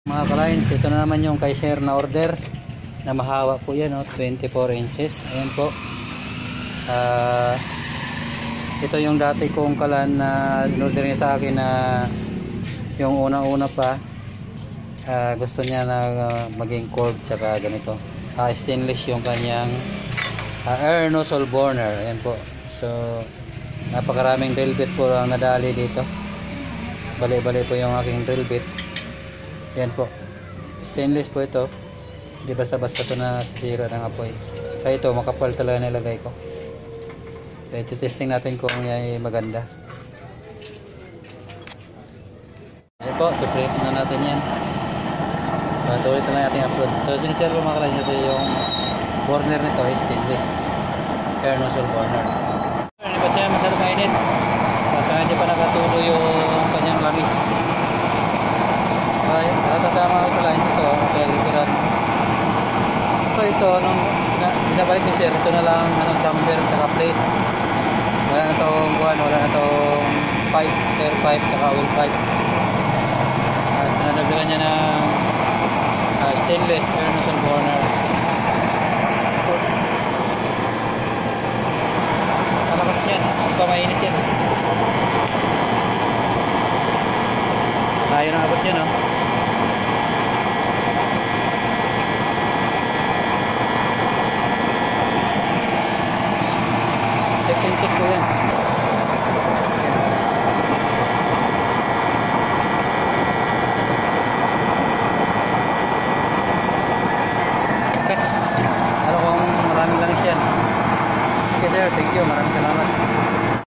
Mga ka-lines, ito na naman yung kay sir na order na mahawa po yan, 24 inches. Ayan po. Ito yung dati kong kalan na in-order niya sa akin na yung una-una pa. Gusto niya na maging curved tsaka ganito. Stainless yung kanyang air nozzle burner. Ayan po. So napakaraming drill bit po ang nadali dito. Bali-bali po yung aking drill bit. Ayan po. Stainless po ito. Hindi basta-basta ito na sisira ng apoy. Kaya ito makapal talaga nilagay ko. So ito testing natin kung yan maganda. Ayan po. I-print na natin yan. So ulit na natin upload. So sinisira ko mga kalay kasi yung burner nito is stainless air nozzle burner. Hindi pa siya masyadong mainit at saka hindi pa nakatulo yung kanyang langis. Okay, natatama ko pala ito kaya literal. So ito nung binabalik ni sir, ito na lang chamber at plate. Wala na itong buwan, wala na itong pipe, air pipe at oil pipe. Nadagdagan niya ng stainless air nozzle burner. Kalakas niyan, hindi pa mainit yan. Tayo na abot yan,